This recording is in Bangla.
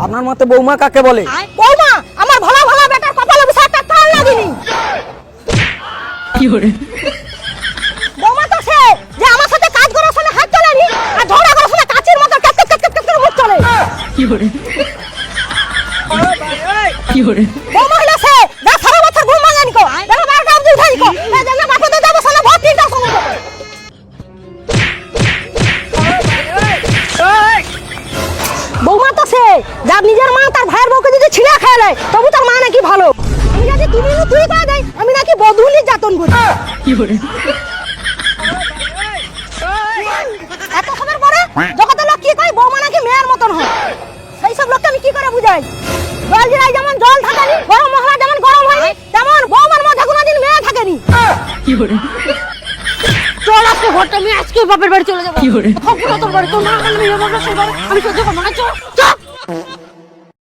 আপনার মতে বৌমা কাকে বলে? বৌমা আমার ভালো ভালো বেটার কপালে বসে একটা টান লাগেনি। কি হরে বৌমা তো সে যে আমার সাথে কাজ করার সময় হাত তোলেনি আর ঝগড়া করার সময় কাচের মতো টক টক টক টক করে মুখ চলে। কি হরে কি হরে বৌমা হলো সে যা সারা বছর ঘুম ভাঙেনি কো যেন 12টা অবধি উঠাই কো যেন বাপে যাবো সালা ভোট দিতে সময় দেবো। বৌমা তো সে যার নিজের মা তার ভাইয়ের বউকে যদি ছিঁড়া খেয়ে নেয় তবু তার মা নাকি ভালো। আমি যদি তুমি তুই করে দেয় আমি নাকি বধূলি যাতন করি। কি হরে এত খবর পরে জগতের লোক কি কয় বৌমা নাকি মেয়ের মতন হয়। সেই সব লোককে আমি কি করে বুঝাই? জল জিরায় যেমন জল থাকেনি, গরম মশলা যেমন গরম হয়নি, তেমন বৌমার মধ্যে কোনোদিন মেয়ে থাকেনি। কি হরে চল আজকে ঘরটা আমি আজকে বাপের বাড়ি চলে যাবো। কি হরে তোর বাড়ি তোর মা আমি সহ্য করবো না। চল চল।